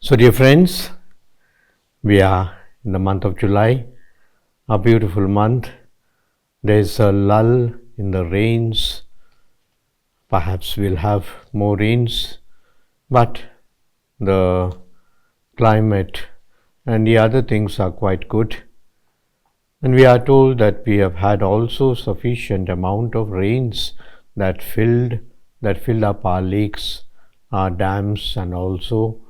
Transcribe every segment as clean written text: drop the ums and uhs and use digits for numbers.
So, dear friends, we are in the month of July, a beautiful month. There is a lull in the rains. Perhaps we'll have more rains, but the climate and the other things are quite good. And we are told that we have had also sufficient amount of rains that filled up our lakes, our dams, and also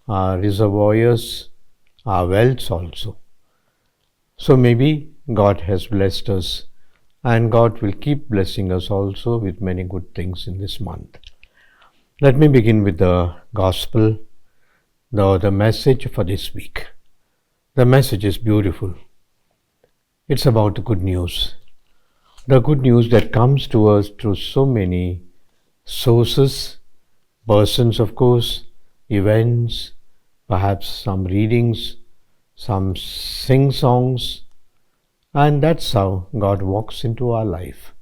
our reservoirs, our wells also. So maybe God has blessed us, and God will keep blessing us also with many good things in this month. Let me begin with the Gospel, the message for this week. The message is beautiful. It's about the good news. The good news that comes to us through so many sources, persons, of course, events, perhaps some readings, some sing songs, and that's how God walks into our life.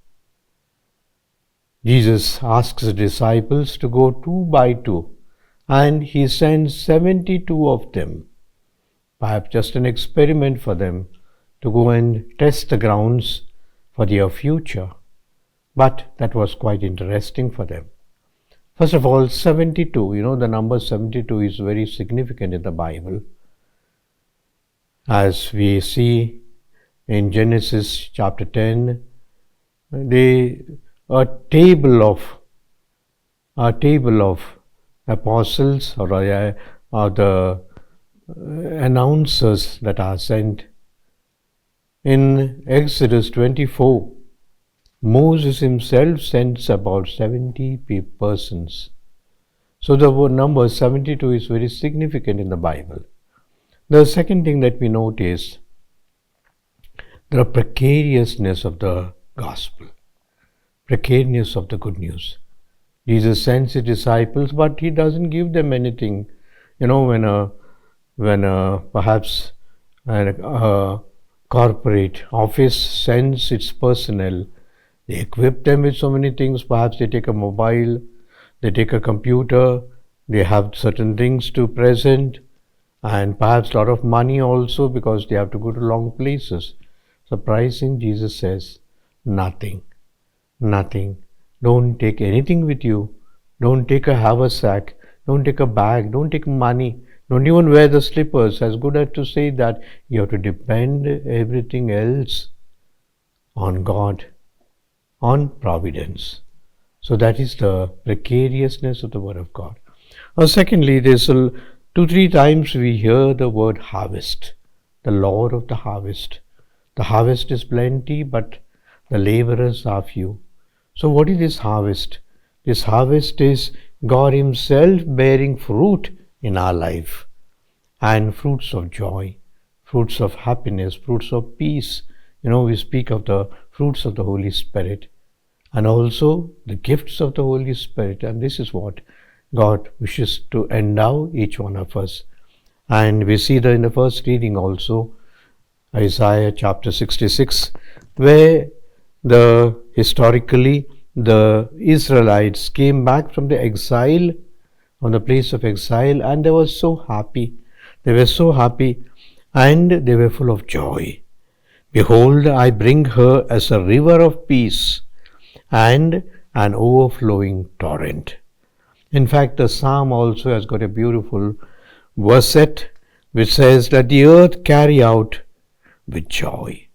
Jesus asks the disciples to go 2 by 2, and he sends 72 of them, perhaps just an experiment for them, to go and test the grounds for their future. But that was quite interesting for them. First of all, 72, the number 72 is very significant in the Bible. As we see in Genesis chapter 10, a table of apostles or the announcers that are sent. In Exodus 24, Moses himself sends about 70 persons. So the number 72 is very significant in the Bible. The second thing that we note is the precariousness of the gospel, precariousness of the good news. Jesus sends his disciples, but he doesn't give them anything. When perhaps a corporate office sends its personnel, they equip them with so many things. Perhaps they take a mobile, they take a computer, they have certain things to present, and perhaps a lot of money also because they have to go to long places. Surprising, Jesus says, nothing. Don't take anything with you. Don't take a haversack. Don't take a bag. Don't take money. Don't even wear the slippers. As good as to say that you have to depend everything else on God, on providence. So that is the precariousness of the Word of God. Secondly, there's 2-3 times we hear the word harvest, the Lord of the harvest. The harvest is plenty, but the laborers are few. So what is this harvest? This harvest is God Himself bearing fruit in our life, and fruits of joy, fruits of happiness, fruits of peace. We speak of the fruits of the Holy Spirit and also the gifts of the Holy Spirit, and this is what God wishes to endow each one of us. And we see that in the first reading also, Isaiah chapter 66, where historically the Israelites came back from the exile, from the place of exile, and they were so happy. They were so happy and they were full of joy. Behold, I bring her as a river of peace and an overflowing torrent. In fact, the psalm also has got a beautiful verset which says that the earth carry out with joy.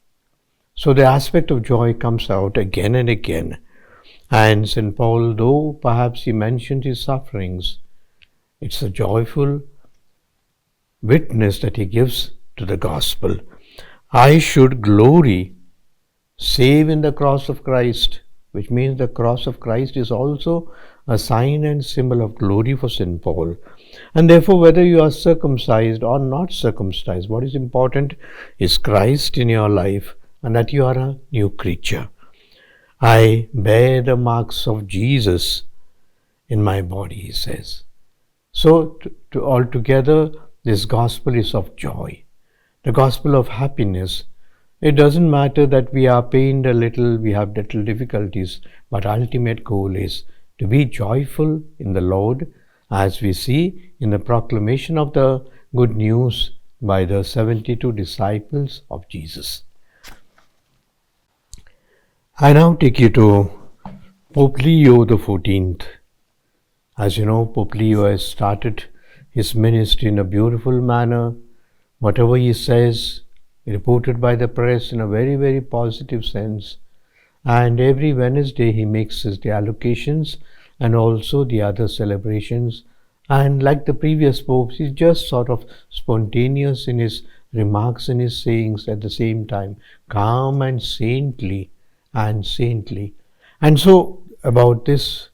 So the aspect of joy comes out again and again. And St. Paul, though perhaps he mentioned his sufferings, it's a joyful witness that he gives to the gospel. I should glory save in the cross of Christ, which means the cross of Christ is also a sign and symbol of glory for St. Paul. And therefore, whether you are circumcised or not circumcised, what is important is Christ in your life and that you are a new creature. I bear the marks of Jesus in my body, he says. So, altogether, this gospel is of joy, the gospel of happiness. It doesn't matter that we are pained a little, we have little difficulties, but ultimate goal is to be joyful in the Lord as we see in the proclamation of the good news by the 72 disciples of Jesus. I now take you to Pope Leo XIV. As you know, Pope Leo has started his ministry in a beautiful manner. Whatever he says, reported by the press in a very, very positive sense. And every Wednesday he makes his the allocations and also the other celebrations. And like the previous popes, he's just sort of spontaneous in his remarks and his sayings at the same time, calm and saintly and saintly. And so about this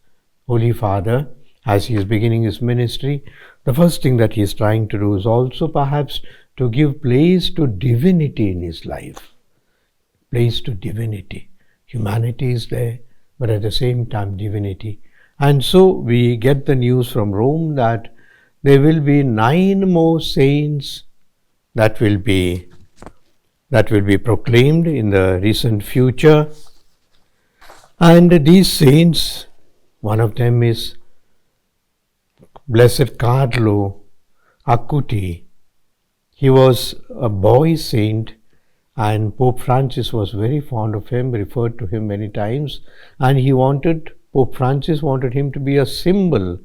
Holy Father, as he is beginning his ministry, the first thing that he is trying to do is also perhaps to give place to divinity in his life. Place to divinity. Humanity is there, but at the same time divinity. And so we get the news from Rome that there will be 9 more saints that will be proclaimed in the recent future. And these saints, one of them is Blessed Carlo Acuti. He was a boy saint, and Pope Francis was very fond of him, referred to him many times, and Pope Francis wanted him to be a symbol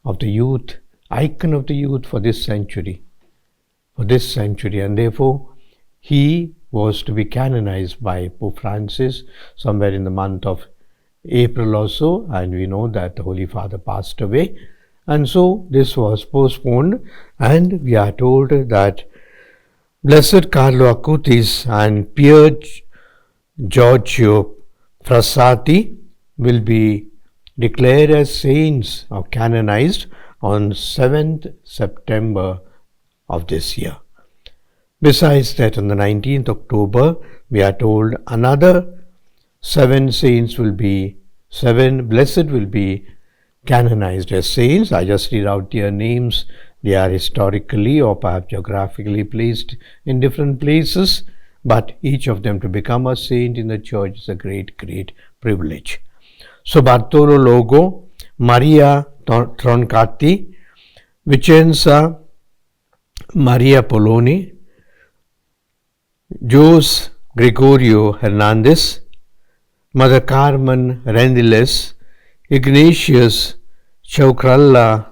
of the youth, icon of the youth for this century, and therefore he was to be canonized by Pope Francis somewhere in the month of April or so, and we know that the Holy Father passed away, and so this was postponed, and we are told that Blessed Carlo Acutis and Pier Giorgio Frassati will be declared as saints or canonized on 7th September of this year. Besides that, on the 19th October, we are told another 7 blessed will be canonized as saints. I just read out their names. They are historically or perhaps geographically placed in different places, but each of them to become a saint in the church is a great, great privilege. So Bartolo Longo, Maria Troncati, Vicenza Maria Poloni, Jose Gregorio Hernandez, Mother Carmen Rendiles, Ignatius Chaukralla,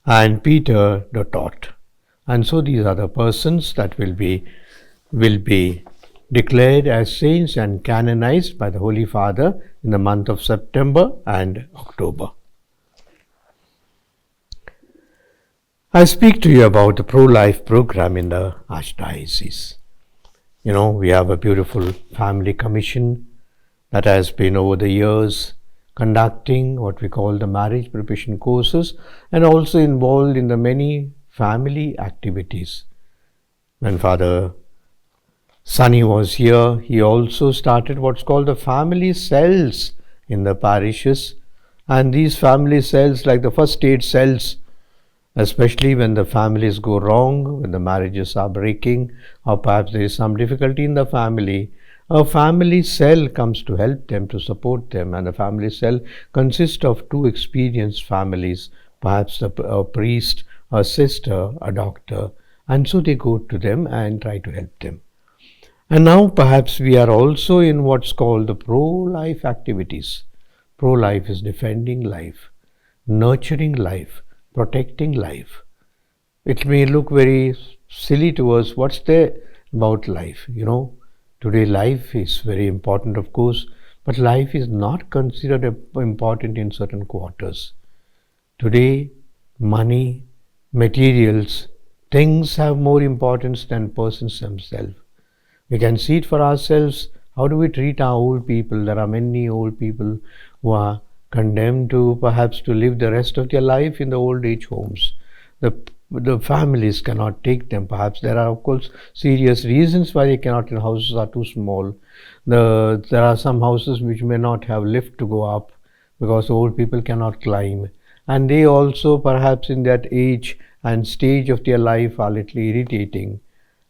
and Peter Dotot. And so these are the persons that will be declared as saints and canonized by the Holy Father in the month of September and October. I speak to you about the Prolife program in the Archdiocese. You know, we have a beautiful family commission that has been over the years conducting what we call the marriage preparation courses and also involved in the many family activities. When Father Sunny was here, he also started what's called the family cells in the parishes, and these family cells, like the first aid cells, especially when the families go wrong, when the marriages are breaking, or perhaps there is some difficulty in the family, a family cell comes to help them, to support them, and a family cell consists of 2 experienced families, perhaps a priest, a sister, a doctor, and so they go to them and try to help them. And now perhaps we are also in what's called the pro-life activities. Pro-life is defending life, nurturing life, protecting life. It may look very silly to us, what's there about life? You know, today life is very important, of course, but life is not considered important in certain quarters. Today, money, materials, things have more importance than persons themselves. We can see it for ourselves. How do we treat our old people? There are many old people who are condemned to perhaps to live the rest of their life in the old age homes. The families cannot take them. Perhaps there are, of course, serious reasons why they cannot. The houses are too small. There are some houses which may not have lift to go up because old people cannot climb. And they also perhaps in that age and stage of their life are little irritating.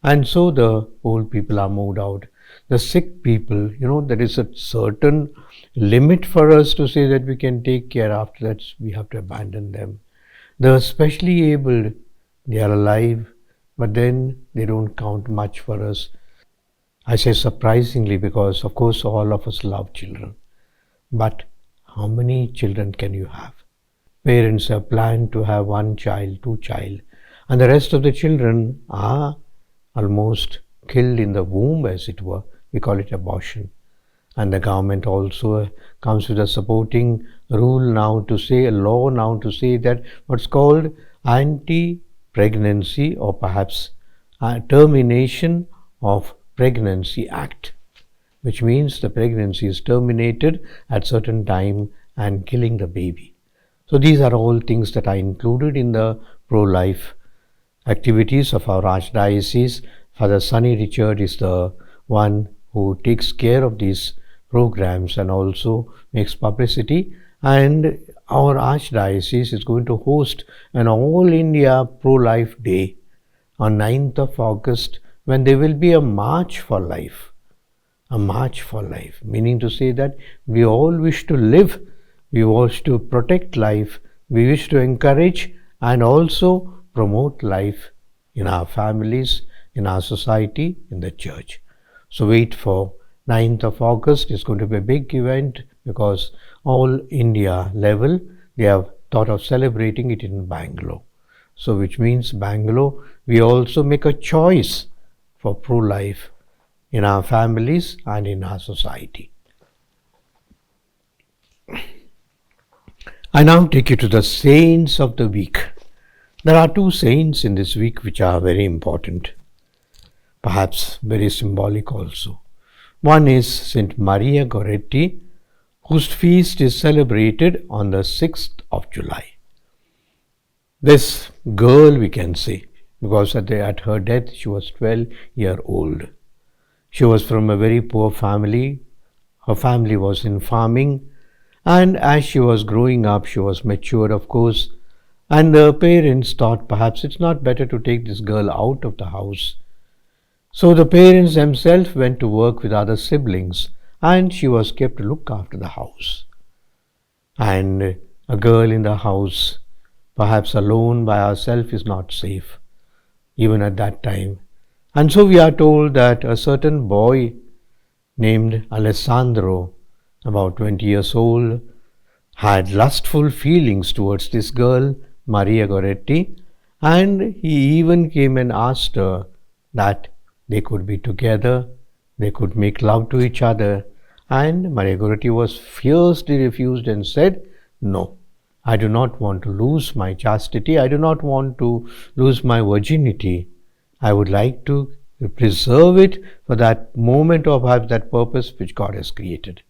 And so the old people are moved out. The sick people, you know, there is a certain limit for us to say that we can take care. After that, we have to abandon them. The specially abled, they are alive, but then they don't count much for us. I say surprisingly because, of course, all of us love children. But how many children can you have? Parents have planned to have one child, two child, and the rest of the children are almost killed in the womb, as it were. We call it abortion. And the government also comes with a supporting rule now to say, a law now to say that what's called anti-pregnancy or perhaps termination of pregnancy act, which means the pregnancy is terminated at certain time and killing the baby. So these are all things that are included in the pro-life activities of our Archdiocese. Father Sunny Richard is the one who takes care of these programs and also makes publicity. And our Archdiocese is going to host an All India Pro-Life Day on 9th of August, when there will be a March for Life. A March for Life, meaning to say that we all wish to live, we wish to protect life, we wish to encourage and also promote life in our families, in our society, in the church. So wait for 9th of August. It's going to be a big event because all India level they have thought of celebrating it in Bangalore. So which means Bangalore, we also make a choice for pro-life in our families and in our society. I now take you to the saints of the week. There are two saints in this week which are very important, perhaps very symbolic also. One is Saint Maria Goretti, whose feast is celebrated on the 6th of July. This girl, we can say, because at her death she was 12-year old. She was from a very poor family. Her family was in farming, and as she was growing up, she was matured, of course, and the parents thought perhaps it's not better to take this girl out of the house. So the parents themselves went to work with other siblings, and she was kept to look after the house. And a girl in the house, perhaps alone by herself, is not safe, even at that time. And so we are told that a certain boy named Alessandro, about 20 years old, had lustful feelings towards this girl, Maria Goretti, and he even came and asked her that they could be together, they could make love to each other, and Maria Goretti was fiercely refused and said, "No, I do not want to lose my chastity, I do not want to lose my virginity. I would like to preserve it for that moment or perhaps that purpose which God has created."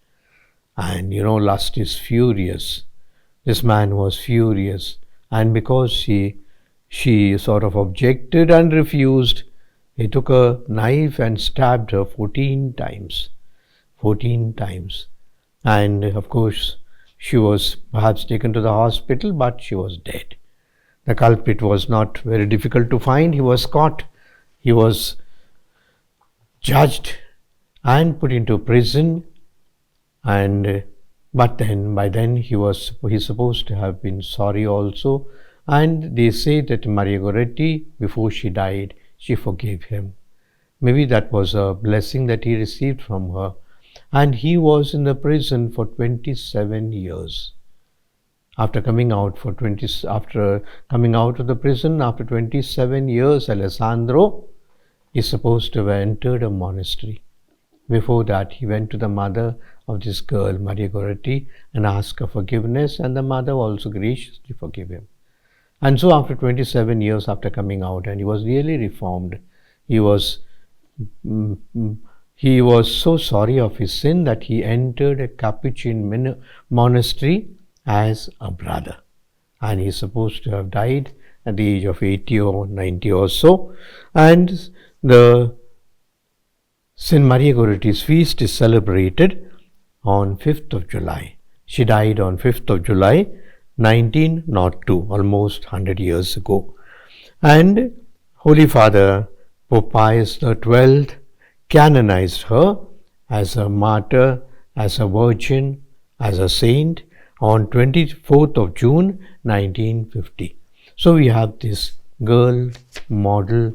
And lust is furious. This man was furious, and because she sort of objected and refused, he took a knife and stabbed her 14 times. 14 times. And of course, she was perhaps taken to the hospital, but she was dead. The culprit was not very difficult to find. He was caught. He was judged and put into prison. But by then he's supposed to have been sorry also. And they say that Maria Goretti, before she died, she forgave him. Maybe that was a blessing that he received from her. And he was in the prison for 27 years. After coming out of the prison after 27 years, Alessandro is supposed to have entered a monastery. Before that, he went to the mother of this girl, Maria Goretti, and asked her forgiveness, and the mother also graciously forgave him. And so after 27 years after coming out, and he was really reformed, he was so sorry of his sin that he entered a Capuchin monastery as a brother. And he is supposed to have died at the age of 80 or 90 or so. And the Saint Maria Goretti's feast is celebrated on 5th of July. She died on 5th of July, 1902, almost 100 years ago. And Holy Father Pope Pius XII canonized her as a martyr, as a virgin, as a saint on 24th of June 1950. So we have this girl model,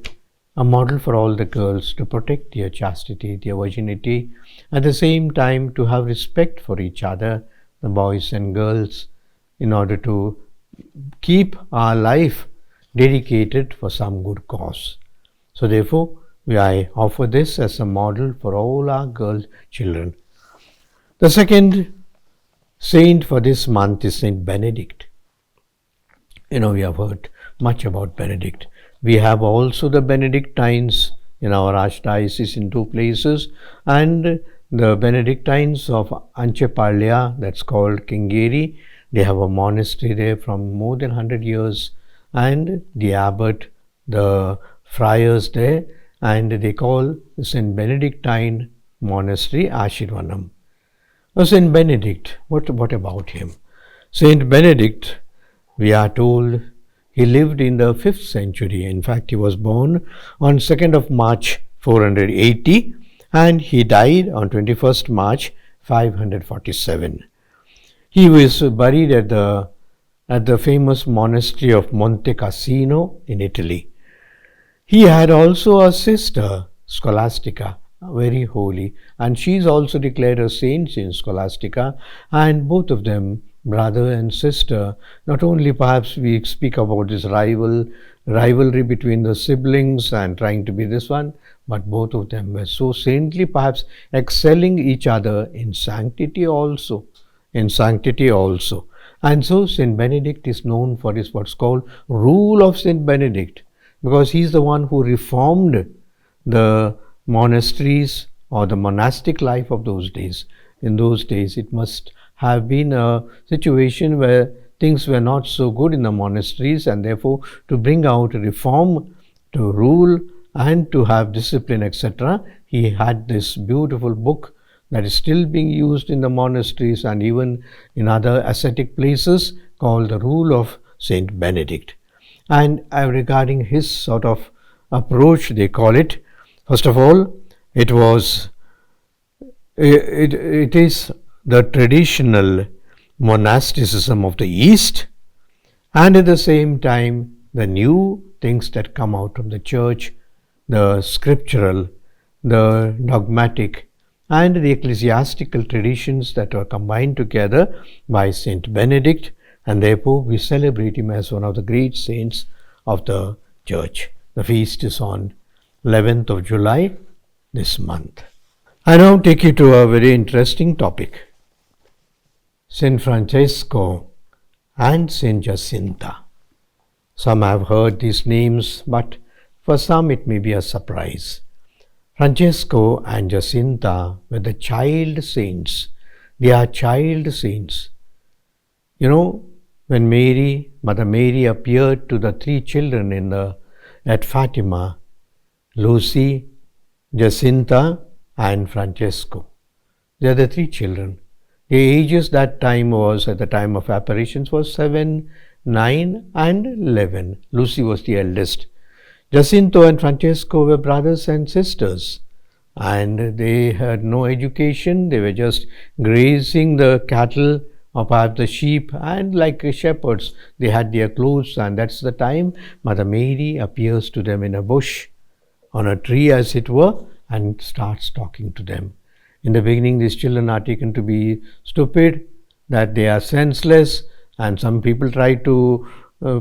a model for all the girls to protect their chastity, their virginity, at the same time to have respect for each other, the boys and girls, in order to keep our life dedicated for some good cause. So therefore, I offer this as a model for all our girl children. The second saint for this month is Saint Benedict. We have heard much about Benedict. We have also the Benedictines in our Archdiocese in two places, and the Benedictines of Anchepalya, that's called Kingeri. They have a monastery there from more than 100 years, and the abbot, the friars there, and they call the Saint Benedictine monastery Ashirvanam. Now, Saint Benedict, what about him? Saint Benedict, we are told, he lived in the 5th century. In fact, he was born on 2nd of March 480 and he died on 21st March 547. He was buried at the famous monastery of Monte Cassino in Italy. He had also a sister, Scholastica, very holy, and she is also declared a saint in Scholastica, and both of them, brother and sister, not only perhaps we speak about this rivalry between the siblings and trying to be this one, but both of them were so saintly, perhaps excelling each other in sanctity also. And so Saint Benedict is known for his what's called rule of Saint Benedict, because he is the one who reformed the monasteries or the monastic life of those days. In those days, it must have been a situation where things were not so good in the monasteries, and therefore to bring out reform, to rule and to have discipline, etc. He had this beautiful book that is still being used in the monasteries and even in other ascetic places, called the Rule of Saint Benedict. And regarding his sort of approach, they call it, first of all, it is the traditional monasticism of the East, and at the same time the new things that come out from the church, the scriptural, the dogmatic and the ecclesiastical traditions that were combined together by Saint Benedict, and therefore we celebrate him as one of the great saints of the church. The feast is on 11th of July this month. I now take you to a very interesting topic. Saint Francesco and Saint Jasinta. Some have heard these names, but for some it may be a surprise. Francesco and Jasinta were the child saints. They are child saints. When Mother Mary appeared to the three children at Fatima, Lucy, Jacinta and Francesco. They are the three children. Their ages that time was, at the time of apparitions, was 7, 9 and 11. Lucy was the eldest. Jacinto and Francesco were brothers and sisters, and they had no education. They were just grazing the cattle or perhaps the sheep, and like shepherds, they had their clothes, and that's the time Mother Mary appears to them in a bush, on a tree as it were, and starts talking to them. In the beginning, these children are taken to be stupid, that they are senseless, and some people try to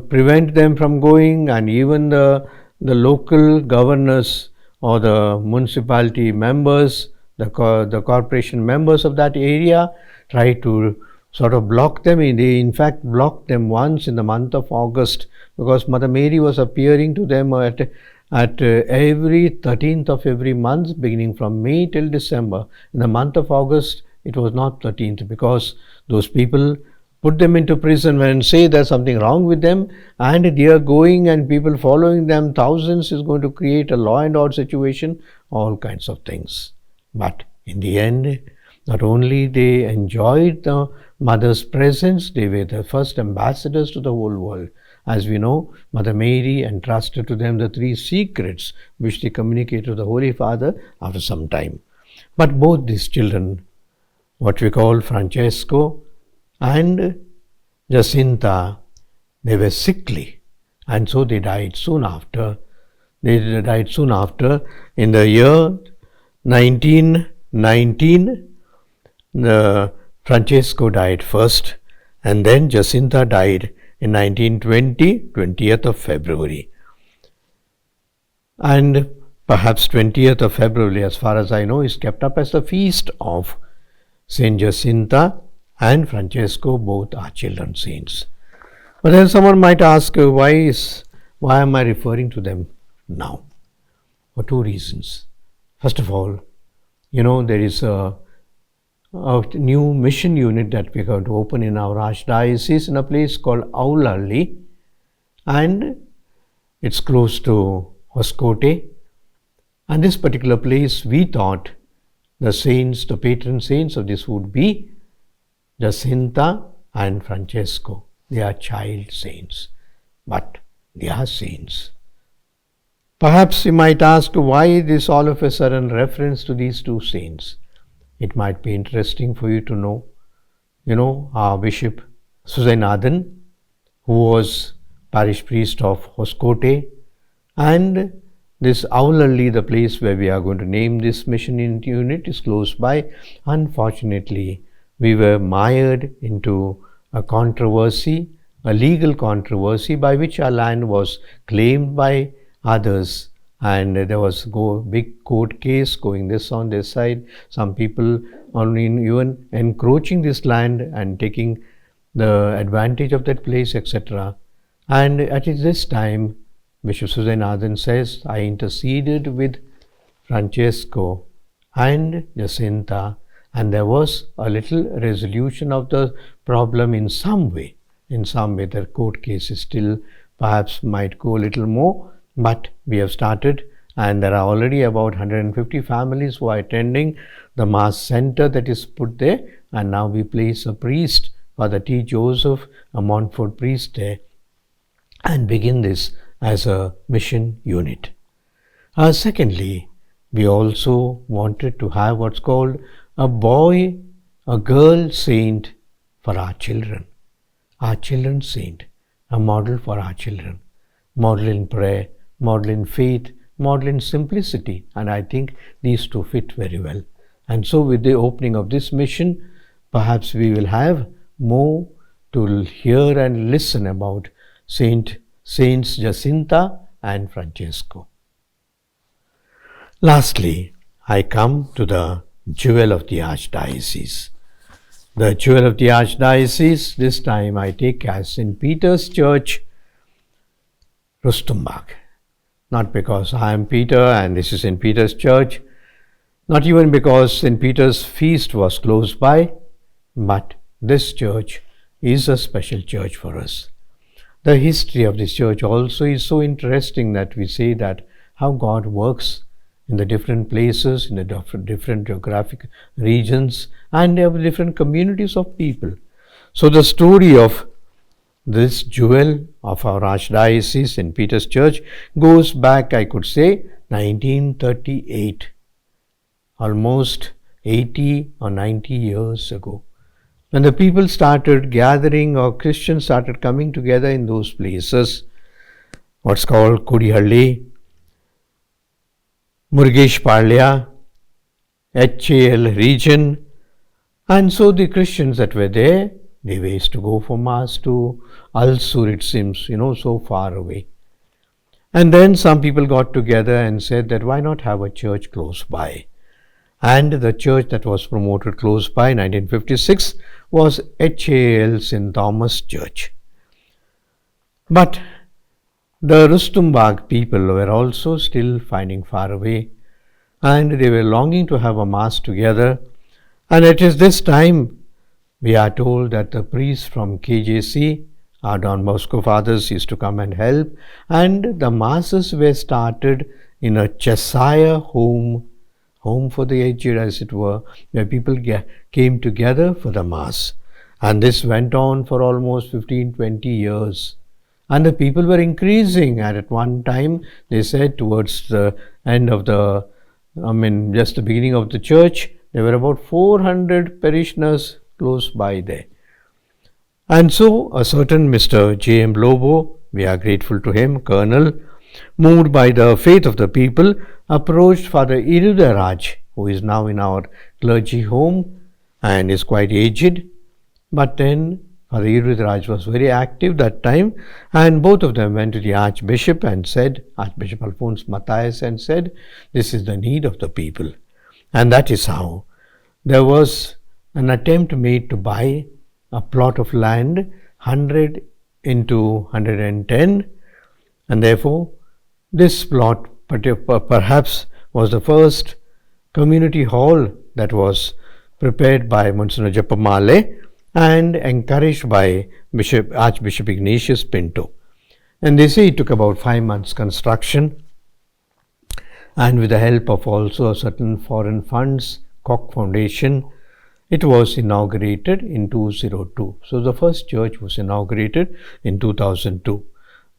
prevent them from going, and even the local governors or the municipality members, the corporation members of that area try to sort of block them. They in fact blocked them once in the month of August, because Mother Mary was appearing to them at every 13th of every month, beginning from May till December. In the month of August, it was not 13th, because those people put them into prison and say there's something wrong with them, and they are going and people following them, thousands, is going to create a law and order situation, all kinds of things. But in the end, not only they enjoyed the mother's presence, they were the first ambassadors to the whole world. As we know, Mother Mary entrusted to them the 3 secrets which they communicate to the Holy Father after some time. But both these children, what we call Francesco and Jacinta, they were sickly. And so they died soon after. They died soon after. In the year 1919, Francesco died first, and then Jacinta died in 1920, 20th of February. And perhaps 20th of February, as far as I know, is kept up as the feast of Saint Jacinta and Francesco, both are children saints. But then someone might ask, why am I referring to them now? For two reasons. First of all, there is a new mission unit that we're going to open in our Archdiocese in a place called Aulalli, and it's close to Hoskote. And this particular place, we thought the patron saints of this would be Jacinta and Francesco. They are child saints, but they are saints. Perhaps you might ask, why this all of a sudden reference to these two saints? It might be interesting for you to know. Our Bishop Suzainathan, who was parish priest of Hoskote, and this Aulalli, the place where we are going to name this mission unit, is close by. Unfortunately, we were mired into a controversy, a legal controversy by which our land was claimed by others, and there was a big court case going this on this side, some people only even encroaching this land and taking the advantage of that place, etc. And at this time, Bishop Suzainathan says, I interceded with Francesco and Jacinta, and there was a little resolution of the problem in some way. The court case is still perhaps might go a little more, but we have started, and there are already about 150 families who are attending the Mass Center that is put there, and now we place a priest, Father T. Joseph, a Montfort priest there, and begin this as a mission unit. Secondly, we also wanted to have what's called a girl saint for our children saint, a model for our children, model in prayer, model in faith, model in simplicity, and I think these two fit very well. And so with the opening of this mission, perhaps we will have more to hear and listen about Saints Jacinta and Francesco. Lastly, I come to the jewel of the Archdiocese. The jewel of the Archdiocese, this time I take as St. Peter's Church, Rustenburg. Not because I am Peter and this is St. Peter's Church, not even because St. Peter's feast was close by, but this church is a special church for us. The history of this church also is so interesting that we say that how God works in the different places, in the different geographic regions, and there are different communities of people. So the story of this jewel of our Archdiocese, St. Peter's Church, goes back, I could say, 1938, almost 80 or 90 years ago. When the people started gathering, or Christians started coming together in those places, what's called Kudihalli, Murgesh Palya, HAL region, and so the Christians that were there, they used to go for Mass to Alsur, it seems, so far away. And then some people got together and said that why not have a church close by? And the church that was promoted close by, 1956, was HAL St. Thomas Church. But the Rustenburg people were also still finding far away, and they were longing to have a Mass together. And it is this time we are told that the priests from KJC, our Don Bosco fathers, used to come and help, and the Masses were started in a Cheshire home for the aged, as it were, where people came together for the Mass. And this went on for almost 15-20 years. And the people were increasing, and at one time they said towards the end of just the beginning of the church, there were about 400 parishioners close by there. And so a certain Mr. J.M. Lobo, we are grateful to him, Colonel, moved by the faith of the people, approached Father Irudaraj, who is now in our clergy home and is quite aged. But then Father Irudaraj was very active that time, and both of them went to the Archbishop and said, Archbishop Alphonse Matthias, and said, this is the need of the people. And that is how there was an attempt made to buy a plot of land 100 into 110, and therefore this plot perhaps was the first community hall that was prepared by Monsignor Japamale and encouraged by Archbishop Ignatius Pinto. And they say it took about 5 months construction, and with the help of also certain foreign funds, Koch Foundation, it was inaugurated in 2002. So the first church was inaugurated in 2002.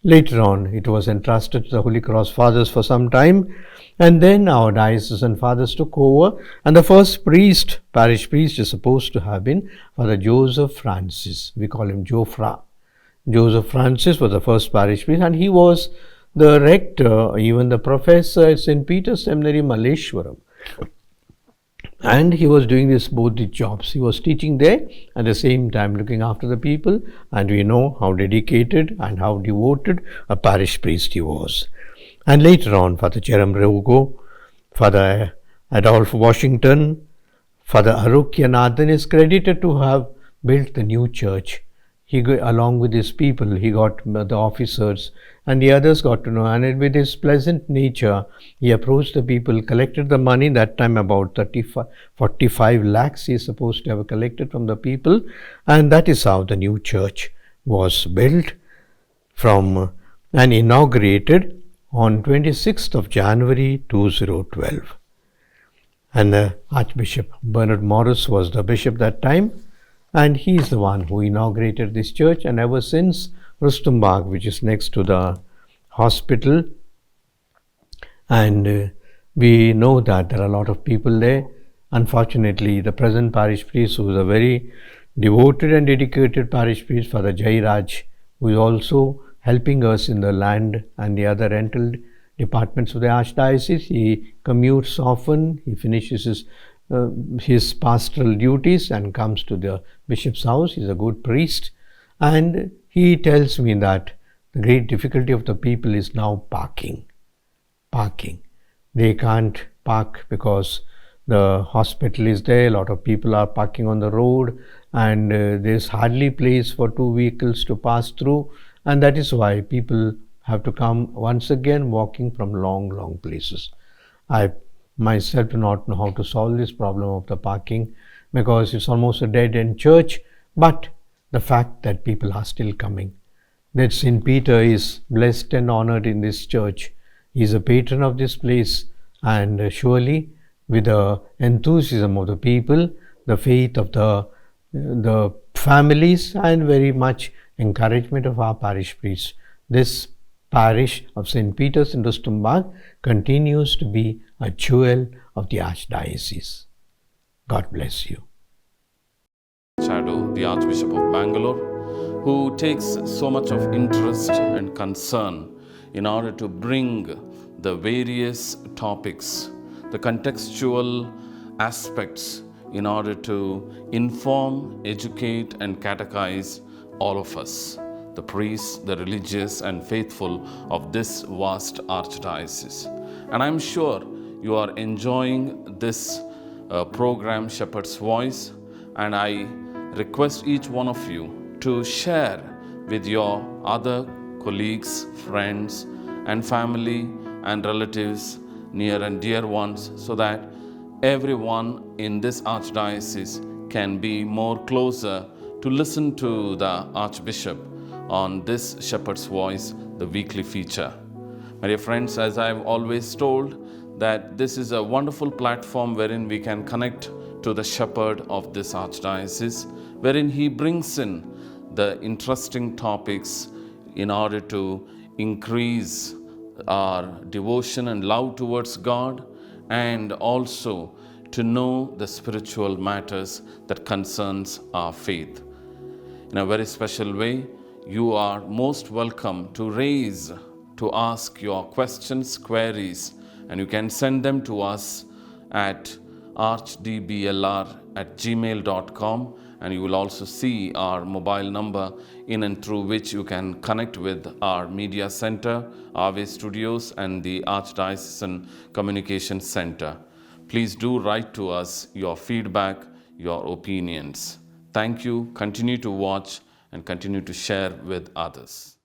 Later on, it was entrusted to the Holy Cross Fathers for some time, and then our diocesan fathers took over, and the first priest, parish priest, is supposed to have been Father Joseph Francis. We call him Jofra. Joseph Francis was the first parish priest, and he was the rector, even the professor at St. Peter's Seminary, Malleshwaram. And he was doing both the jobs. He was teaching there at the same time looking after the people, and we know how dedicated and how devoted a parish priest he was. And later on, Father Jerome Reugo, Father Adolph Washington, Father Arukyanathan is credited to have built the new church. He, along with his people, he got the officers, and the others got to know, and with his pleasant nature, he approached the people, collected the money, that time about 45 lakhs he is supposed to have collected from the people, and that is how the new church was built and inaugurated on 26th of January 2012. And Archbishop Bernard Morris was the bishop that time, and he is the one who inaugurated this church, and ever since Rustenburg, which is next to the hospital, and we know that there are a lot of people there. Unfortunately, the present parish priest, who is a very devoted and dedicated parish priest, Father Jairaj, who is also helping us in the land and the other rental departments of the Archdiocese, he commutes often, he finishes his pastoral duties and comes to the bishop's house. He is a good priest, and he tells me that the great difficulty of the people is now parking. They can't park because the hospital is there, a lot of people are parking on the road, and there's hardly place for two vehicles to pass through, and that is why people have to come once again walking from long places. I myself do not know how to solve this problem of the parking, because it's almost a dead-end church, but the fact that people are still coming, that St. Peter is blessed and honored in this church. He is a patron of this place, and surely with the enthusiasm of the people, the faith of the families, and very much encouragement of our parish priests, this parish of St. Peter's in Rustenburg continues to be a jewel of the Archdiocese. God bless you. Machado, the Archbishop of Bangalore, who takes so much of interest and concern in order to bring the various topics, the contextual aspects, in order to inform, educate, and catechize all of us, the priests, the religious, and faithful of this vast Archdiocese. And I'm sure you are enjoying this program, Shepherd's Voice, and I request each one of you to share with your other colleagues, friends, and family and relatives, near and dear ones, so that everyone in this Archdiocese can be more closer to listen to the Archbishop on this Shepherd's Voice, the weekly feature. My dear friends, as I've always told, that this is a wonderful platform wherein we can connect to the shepherd of this Archdiocese, wherein he brings in the interesting topics in order to increase our devotion and love towards God, and also to know the spiritual matters that concerns our faith. in a very special way, you are most welcome to ask your questions, queries, and you can send them to us at archdblr@gmail.com, and you will also see our mobile number in and through which you can connect with our media center, Ave Studios, and the Archdiocesan Communication Center. Please do write to us your feedback, your opinions. Thank you. Continue to watch and continue to share with others.